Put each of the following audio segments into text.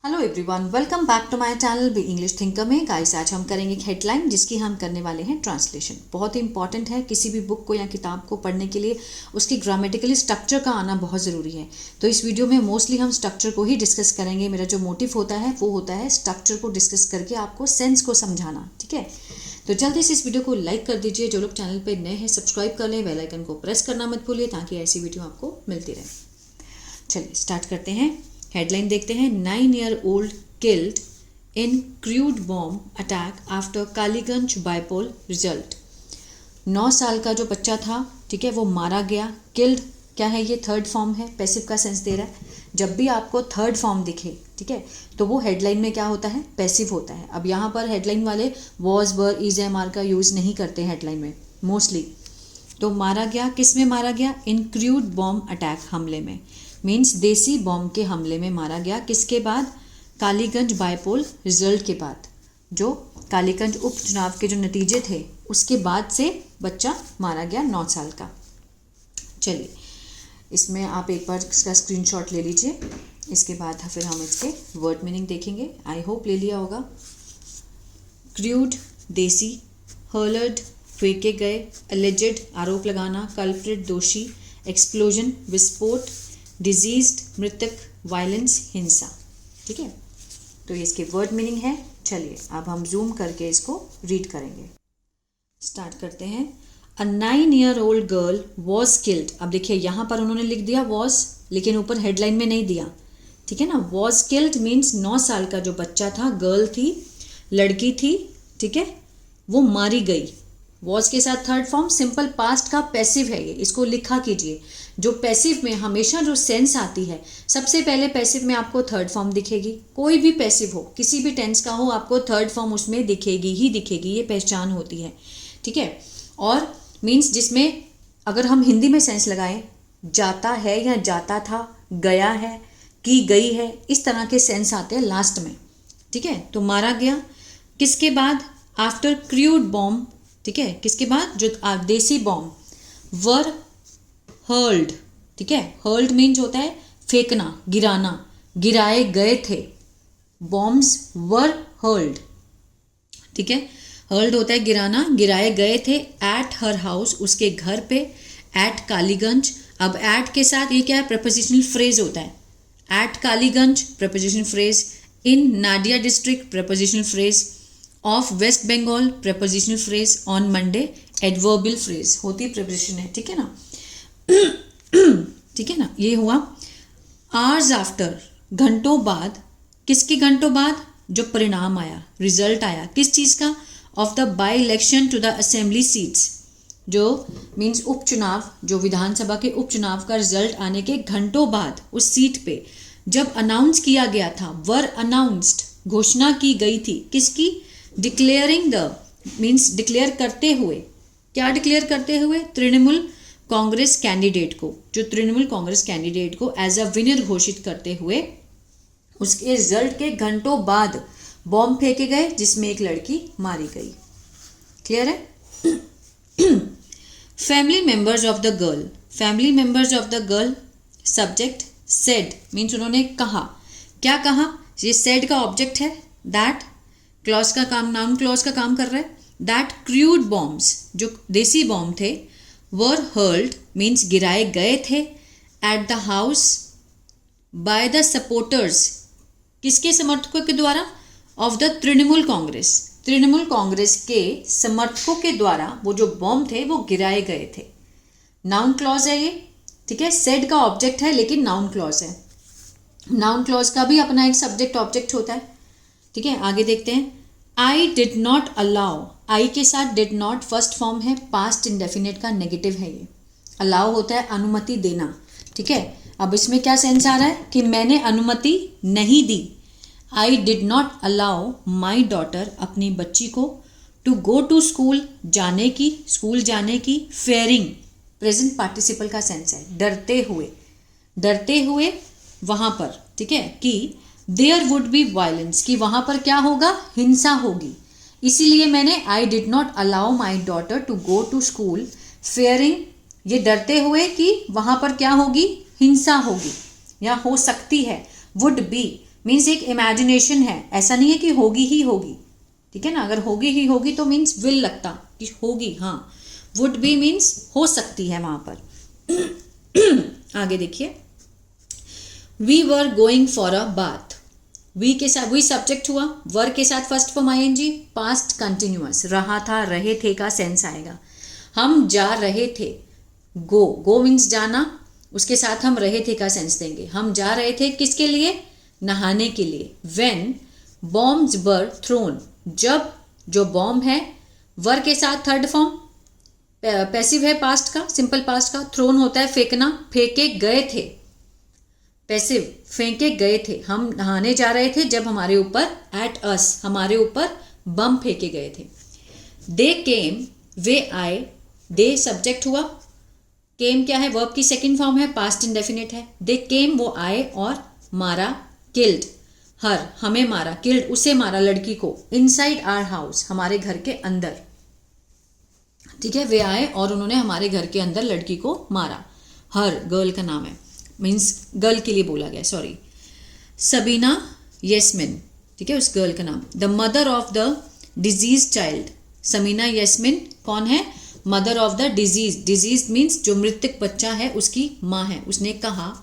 Hello everyone, welcome back to my channel be English thinker में। Guys, आज हम करेंगे एक हेडलाइन जिसकी हम करने वाले हैं ट्रांसलेशन। बहुत ही इंपॉर्टेंट है, किसी भी बुक को या किताब को पढ़ने के लिए उसकी ग्रामेटिकली स्ट्रक्चर का आना बहुत ज़रूरी है। तो इस वीडियो में मोस्टली हम स्ट्रक्चर को ही डिस्कस करेंगे। मेरा जो मोटिव होता है वो होता है स्ट्रक्चर को डिस्कस करके आपको सेंस को समझाना, ठीक है। तो जल्दी से इस वीडियो को लाइक कर दीजिए। जो लोग चैनल पर नए हैं सब्सक्राइब कर लें, बेल आइकन को प्रेस करना मत भूलिए ताकि ऐसी वीडियो आपको मिलती रहे। चलिए स्टार्ट करते हैं। हेडलाइन देखते हैं। 9-year-old killed in crude bomb attack after Kaliganj bipole result. 9 साल का जो बच्चा था, ठीक है, वो मारा गया। किल्ड क्या है, ये थर्ड फॉर्म है, पैसिव का सेंस दे रहा है। जब भी आपको थर्ड फॉर्म दिखे, ठीक है, तो वो हेडलाइन में क्या होता है, पैसिव होता है। अब यहाँ पर हेडलाइन वाले was were is am are का यूज़ नहीं करते हेडलाइन में मोस्टली। तो मारा गया, किस में मारा गया? इन क्रूड बॉम्ब अटैक, हमले में, मीन्स देसी बॉम्ब के हमले में मारा गया। किसके बाद? कालीगंज बाइपोल रिजल्ट के बाद। जो कालीगंज उपचुनाव के जो नतीजे थे उसके बाद से बच्चा मारा गया 9 साल का। चलिए इसमें आप एक बार इसका स्क्रीनशॉट ले लीजिए, इसके बाद फिर हम इसके वर्ड मीनिंग देखेंगे। आई होप ले लिया होगा। क्रूड देसी, हर्लड फेंके गए, एलिजेड आरोप लगाना, कल्प्रिट दोषी, एक्सप्लोजन विस्फोट, डिजीज्ड मृतक, वायलेंस हिंसा, ठीक है। तो ये इसके वर्ड मीनिंग है। चलिए अब हम जूम करके इसको रीड करेंगे। स्टार्ट करते हैं। अ 9-year-old गर्ल वॉज किल्ड। अब देखिए यहाँ पर उन्होंने लिख दिया वॉज, लेकिन ऊपर हेडलाइन में नहीं दिया, ठीक है ना। वॉज किल्ड मीन्स 9 साल का जो बच्चा था, गर्ल थी, लड़की थी, ठीक है, वो मारी गई। वॉज के साथ थर्ड फॉर्म सिंपल पास्ट का पैसिव है ये, इसको लिखा कीजिए। जो पैसिव में हमेशा जो सेंस आती है, सबसे पहले पैसिव में आपको थर्ड फॉर्म दिखेगी। कोई भी पैसिव हो, किसी भी टेंस का हो, आपको थर्ड फॉर्म उसमें दिखेगी ही दिखेगी, ये पहचान होती है, ठीक है। और मीन्स जिसमें अगर हम हिंदी में सेंस लगाएं, जाता है या जाता था, गया है, की गई है, इस तरह के सेंस आते हैं लास्ट में, ठीक है। तो मारा गया किसके बाद? आफ्टर क्रूड बॉम्ब, ठीक है, किसके बाद? जो देसी बॉम्ब। वर हर्ल्ड, ठीक है, हर्ल्ड मीन्स होता है फेंकना, गिराना, गिराए गए थे। बॉम्ब्स वर हर्ल्ड, ठीक है, हर्ल्ड होता है गिराना, गिराए गए थे। एट हर हाउस, उसके घर पे। एट कालीगंज, अब एट के साथ ये क्या है, प्रपोजिशनल फ्रेज होता है। At Kaliganj prepositional phrase. In Nadia district prepositional phrase. Of West Bengal prepositional phrase. On Monday adverbial phrase, होती प्रपोजिशन है, ठीक है ना। ठीक है ना, ये हुआ। आवर्स आफ्टर, घंटों बाद। किसके घंटों बाद? जो परिणाम आया, रिजल्ट आया, किस चीज़ का? Of the by election to the assembly seats, जो मीन्स उपचुनाव, जो विधानसभा के उपचुनाव का रिजल्ट आने के घंटों बाद उस सीट पे जब अनाउंस किया गया था, वर अनाउंस्ड, घोषणा की गई थी, किसकी? डिक्लेयरिंग द, मीन्स डिक्लेयर करते हुए। क्या डिक्लेयर करते हुए? तृणमूल कांग्रेस कैंडिडेट को, जो तृणमूल कांग्रेस कैंडिडेट को एज अ विनर घोषित करते हुए उसके रिजल्ट के घंटों बाद बॉम्ब फेंके गए जिसमें एक लड़की मारी गई। क्लियर है? Family members of the girl, family members of the girl. Subject said means उन्होंने कहा। क्या कहा? ये सेड का ऑब्जेक्ट है। दैट क्लॉज का काम, नाउन क्लॉज का काम कर रहा है। दैट क्रूड बॉम्ब्स, जो देसी बॉम्ब थे, वर हर्ल्ड मीन्स गिराए गए थे। At the house by the supporters, किसके समर्थकों के द्वारा? ऑफ द तृणमूल कांग्रेस, तृणमूल कांग्रेस के समर्थकों के द्वारा वो जो बॉम्ब थे वो गिराए गए थे। नाउन क्लॉज है ये, ठीक है। सेड का ऑब्जेक्ट है लेकिन नाउन क्लॉज है। नाउन क्लॉज का भी अपना एक सब्जेक्ट ऑब्जेक्ट होता है, ठीक है। आगे देखते हैं। आई डिड नॉट अलाउ, आई के साथ डिड नॉट फर्स्ट फॉर्म है, पास्ट इंडेफिनिट का नेगेटिव है ये। अलाउ होता है अनुमति देना, ठीक है। अब इसमें क्या सेंस आ रहा है कि मैंने अनुमति नहीं दी। I did not allow my daughter, अपनी बच्ची को, टू गो टू स्कूल, जाने की, स्कूल जाने की। फेयरिंग प्रेजेंट पार्टिसिपल का सेंस है, डरते हुए, डरते हुए वहाँ पर, ठीक है, कि देयर वुड बी वायलेंस, कि वहाँ पर क्या होगा? हिंसा होगी। इसीलिए मैंने I did not allow my daughter to go to school fearing, ये डरते हुए कि वहाँ पर क्या होगी? हिंसा होगी या हो सकती है। वुड बी मीन्स एक इमेजिनेशन है, ऐसा नहीं है कि होगी ही होगी, ठीक है ना। अगर होगी ही होगी तो मीन्स विल लगता कि होगी, हाँ। वुड बी मीन्स हो सकती है वहां पर। आगे देखिए, we were going for a bath. We के साथ वी सब्जेक्ट हुआ, वर के साथ first form ING, past continuous, रहा था, रहे थे का सेंस आएगा। हम जा रहे थे, गो मीन्स जाना, उसके साथ हम रहे थे का सेंस देंगे। हम जा रहे थे किसके लिए, नहाने के लिए। व्हेन बॉम्ब्स वर थ्रोन, जब जो बॉम्ब है, वर के साथ थर्ड फॉर्म पैसिव है पास्ट का, सिंपल पास्ट का। थ्रोन होता है फेंकना, फेंके गए थे, पैसिव, फेंके गए थे। हम नहाने जा रहे थे जब हमारे ऊपर, एट अस, हमारे ऊपर बम फेंके गए थे। दे केम, वे आए, दे सब्जेक्ट हुआ, केम क्या है, वर्ब की सेकंड फॉर्म है, पास्ट इंडेफिनिट है। दे केम, वो आए, और मारा, किल्ड हर, हमें मारा, किल्ड उसे मारा, लड़की को, इनसाइड आवर हाउस, हमारे घर के अंदर, ठीक है। वे आए और उन्होंने हमारे घर के अंदर लड़की को मारा। हर गर्ल का नाम है, मीन्स गर्ल के लिए बोला गया, सॉरी। सबीना येस्मिन, ठीक है, उस गर्ल का नाम। The mother of the deceased child, Samina Yesmin कौन है, mother of the deceased, deceased means जो मृतक बच्चा है उसकी माँ है। उसने कहा,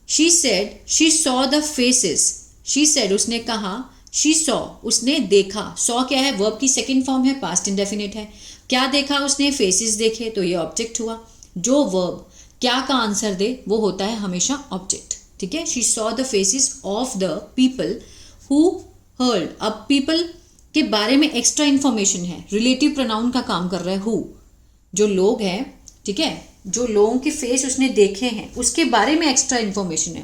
she said she saw the faces, she said उसने कहा, शी सॉ उसने देखा, सॉ क्या है, वर्ब की सेकंड फॉर्म है, पास्ट इंडेफिनिट है। क्या देखा उसने, फेसेस देखे, तो ये ऑब्जेक्ट हुआ। जो वर्ब क्या का आंसर दे वो होता है हमेशा ऑब्जेक्ट, ठीक है। She saw the faces of the people who heard, अब पीपल के बारे में एक्स्ट्रा इंफॉर्मेशन है, रिलेटिव प्रोनाउन का काम कर रहा है हु, जो लोग हैं, ठीक है, जो लोगों के फेस उसने देखे हैं उसके बारे में एक्स्ट्रा इंफॉर्मेशन है।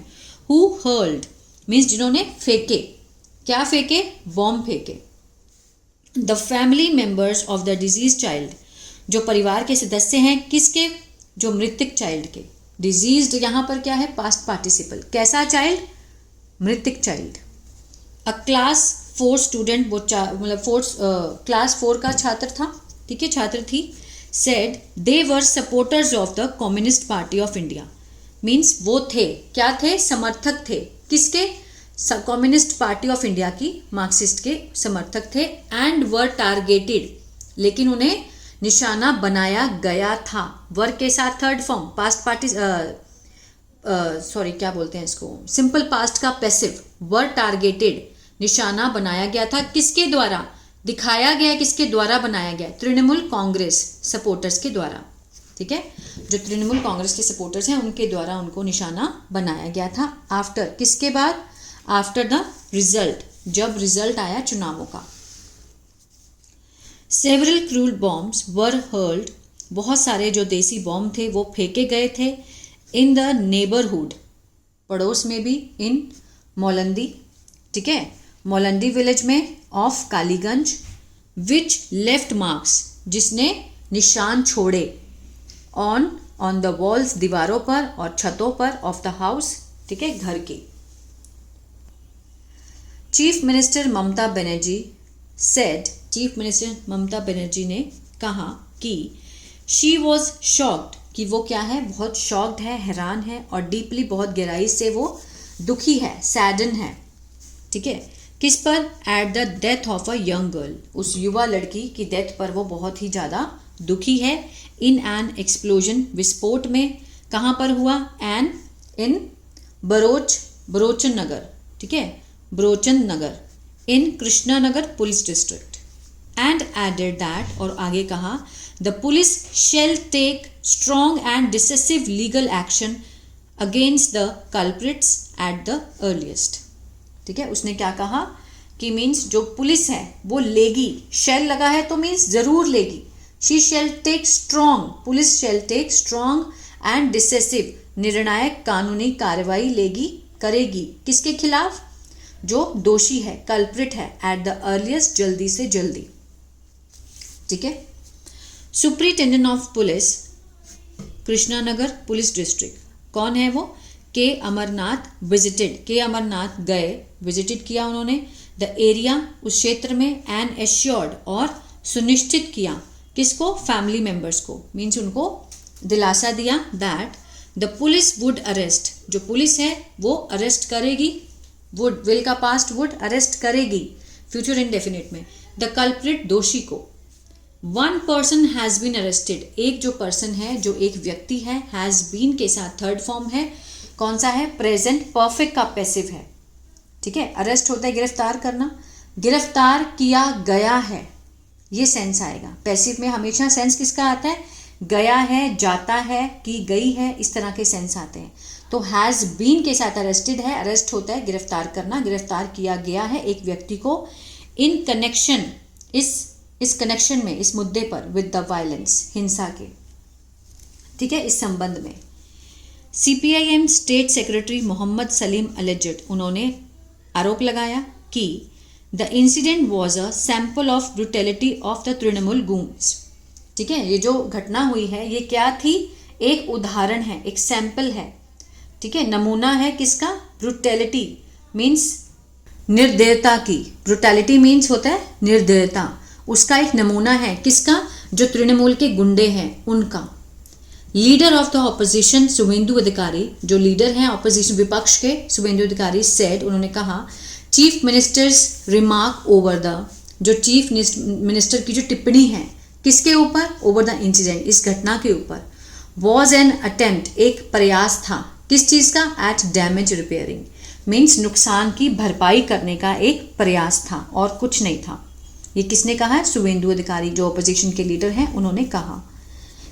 हु हर्ल्ड मीन्स जिन्होंने फेंके, क्या फेंके, बॉम्ब फेंके। The family members of the deceased child, जो परिवार के सदस्य हैं, किसके, जो मृतक चाइल्ड के। डिजीज्ड यहाँ पर क्या है, पास्ट पार्टिसिपल, कैसा चाइल्ड, मृतक चाइल्ड। अ क्लास 4 स्टूडेंट, वो मतलब क्लास 4 का छात्र था, ठीक है, छात्र थी। Said they were supporters of the communist party of India, means वो थे, क्या थे, समर्थक थे, किसके, कम्युनिस्ट पार्टी ऑफ इंडिया की, मार्क्सिस्ट के समर्थक थे। एंड वर टारगेटेड, लेकिन उन्हें निशाना बनाया गया था। वर के साथ third form, past party, sorry क्या बोलते हैं इसको, सिंपल पास्ट का पैसिव, वर टारगेटेड, निशाना बनाया गया था, किसके द्वारा, दिखाया गया, किसके द्वारा बनाया गया, तृणमूल कांग्रेस सपोर्टर्स के द्वारा, ठीक है, जो तृणमूल कांग्रेस के सपोर्टर्स हैं उनके द्वारा उनको निशाना बनाया गया था। आफ्टर, किसके बाद, आफ्टर द रिजल्ट, जब रिजल्ट आया चुनावों का। सेवरल क्रूल बॉम्ब्स वर हर्ल्ड, बहुत सारे जो देसी बॉम्ब थे वो फेंके गए थे। इन द नेबरहुड, पड़ोस में भी, इन मोलंदी, ठीक है, मोलंदी विलेज में, of Kaliganj, which left marks, जिसने निशान छोड़े, ऑन द वॉल्स, दीवारों पर और छतों पर, ऑफ द हाउस, ठीक है, घर की। Chief minister Mamata Banerjee said, chief minister Mamata Banerjee ने कहा कि शी वॉज शॉक्ड, कि वो क्या है, बहुत शॉक्ड है, हैरान है, और डीपली, बहुत गहराई से वो दुखी है, सैडन है, ठीक है, किस पर, at the death of a young girl, उस युवा लड़की की डेथ पर वो बहुत ही ज़्यादा दुखी है। इन एन एक्सप्लोजन, विस्फोट में, कहाँ पर हुआ, एन इन बरोचन नगर, ठीक है, Barochan Nagar, in Krishna Nagar police district. And added that, और आगे कहा, the police shall take strong and decisive legal action against the culprits at the earliest, ठीक है। उसने क्या कहा कि मीन्स जो पुलिस है वो लेगी, शेल लगा है तो मीन्स जरूर लेगी। She shall take strong, police shall take strong and decisive, निर्णायक कानूनी कार्रवाई लेगी, करेगी, किसके खिलाफ, जो दोषी है, कल्प्रिट है, एट द अर्लीस्ट, जल्दी से जल्दी, ठीक है। Superintendent of police Krishnanagar police district, कौन है वो, के अमरनाथ विजिटेड, के अमरनाथ गए, विजिटेड किया उन्होंने, द एरिया, उस क्षेत्र में, एंड एश्योर्ड, और सुनिश्चित किया, किसको, फैमिली मेंबर्स को, मीन्स उनको दिलासा दिया, that the police would arrest, जो पुलिस है वो अरेस्ट करेगी, वुड, विल का पास्ट वुड, अरेस्ट करेगी फ्यूचर इंडेफिनिट में। द कल्प्रिट, दोषी को। One person has been arrested, एक जो पर्सन है, जो एक व्यक्ति है, हैज़ बीन के साथ थर्ड फॉर्म है, कौन सा है, प्रेजेंट परफेक्ट का पैसिव है, ठीक है। अरेस्ट होता है गिरफ्तार करना, गिरफ्तार किया गया है, ये सेंस आएगा। पैसिव में हमेशा सेंस किसका आता है, गया है, जाता है, की गई है, इस तरह के सेंस आते हैं। तो हैज़ बीन के साथ अरेस्टेड है, अरेस्ट होता है गिरफ्तार करना, गिरफ्तार किया गया है एक व्यक्ति को इन कनेक्शन, इस कनेक्शन में, इस मुद्दे पर, विद द वायलेंस, हिंसा के, ठीक है, इस संबंध में। CPIM state secretary Mohammad Salim alleged, उन्होंने आरोप लगाया कि the incident was a sample of brutality of the Trinamool goons, ठीक है। ये जो घटना हुई है ये क्या थी, एक उदाहरण है, एक सैंपल है, ठीक है, नमूना है किसका, ब्रुटेलिटी मीन्स निर्दयता की, ब्रुटैलिटी मीन्स होता है निर्दयता, उसका एक नमूना है किसका, जो तृणमूल के गुंडे हैं उनका। Leader of the opposition Suvendu Adhikari, जो लीडर हैं ऑपोजिशन विपक्ष के, शुभेंदु अधिकारी सेड, उन्होंने कहा chief ministers remark over the, जो चीफ मिनिस्टर की जो टिप्पणी है किसके ऊपर, ओवर द इंसिडेंट, इस घटना के ऊपर, वॉज एन अटेम्प्ट, एक प्रयास था, किस चीज़ का, एट डैमेज रिपेयरिंग, मीन्स नुकसान की भरपाई करने का एक प्रयास था और कुछ नहीं था। ये किसने कहा है, शुभेंदु अधिकारी जो अपोजिशन के लीडर हैं उन्होंने कहा,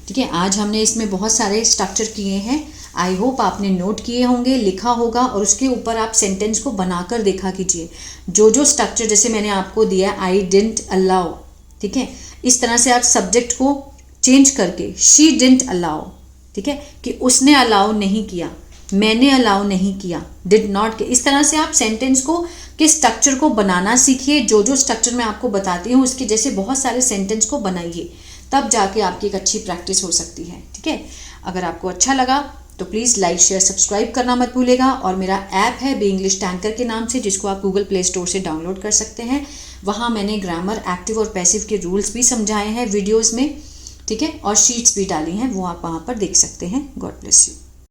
ठीक है। आज हमने इसमें बहुत सारे स्ट्रक्चर किए हैं, आई होप आपने नोट किए होंगे, लिखा होगा और उसके ऊपर आप सेंटेंस को बनाकर देखा कीजिए। जो स्ट्रक्चर जैसे मैंने आपको दिया, आई डिडंट अलाउ, ठीक है, इस तरह से आप सब्जेक्ट को चेंज करके शी डिडंट अलाउ, ठीक है, कि उसने अलाउ नहीं किया, मैंने अलाउ नहीं किया, डिड नॉट, इस तरह से आप सेंटेंस को के स्ट्रक्चर को बनाना सीखिए। जो स्ट्रक्चर मैं आपको बताती हूँ उसके जैसे बहुत सारे सेंटेंस को बनाइए, तब जाके आपकी एक अच्छी प्रैक्टिस हो सकती है, ठीक है। अगर आपको अच्छा लगा तो प्लीज़ लाइक शेयर सब्सक्राइब करना मत भूलेगा। और मेरा ऐप है बी इंग्लिश टैंकर के नाम से, जिसको आप गूगल प्ले स्टोर से डाउनलोड कर सकते हैं। वहाँ मैंने ग्रामर, एक्टिव और पैसिव के रूल्स भी समझाए हैं वीडियोज़ में, ठीक है, और शीट्स भी डाली हैं, वो आप वहाँ पर देख सकते हैं। God bless you.